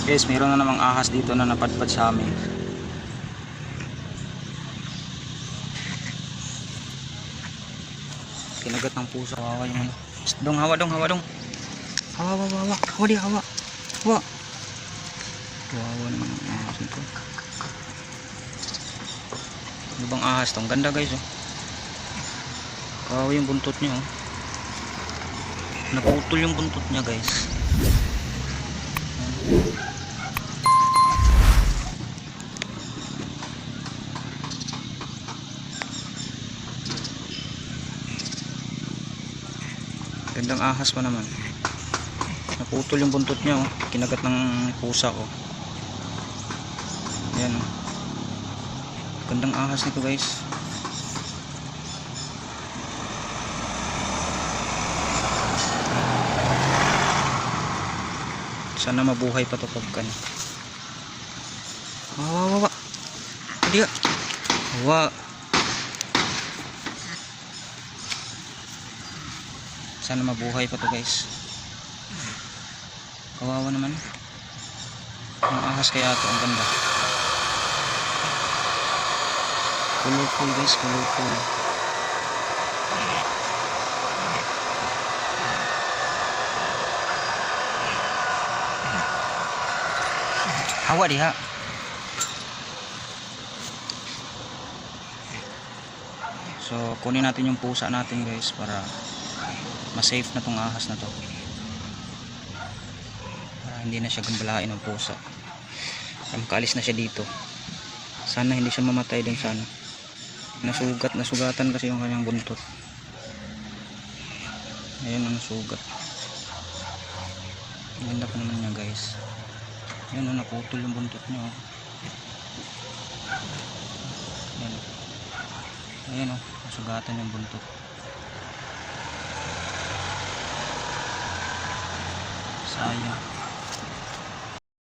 Guys, mayroon na namang ahas dito na napadpad sa amin. Kinagat ng puso. Hawa yung ano. Dong, hawa dong, hawa dong. Hawa, hawa, hawa. Hawa di, hawa. Hawa. Hawa naman ang ahas nito. Ano bang ahas to? Ang ganda guys oh. Hawa yung buntot niya oh. Naputol yung buntot niya guys. Gandang ahas pa naman. Naputol yung buntot niya oh. Kinagat ng pusa ko. Ayan oh. Gandang ahas nito guys. Sana mabuhay pa to pagkan. Wawa. Hindi ka. Wawa. Sana mabuhay pa to guys. Kawawa naman. Ang ahas kaya to. Ang ganda. Colorful guys. Colorful. Hawa diha. So kunin natin yung pusa natin guys para ma-safe na tong ahas na to. Para hindi na siya gambalain ng pusa. Para makaalis na siya dito. Sana hindi siya mamatay din sana. Nasugatan kasi yung kanyang buntot. Ayun ang sugat. Ganda pa naman niya guys. Ayun o, naputol yung buntot niya oh. Ayun o, nasugatan yung buntot. Sayang.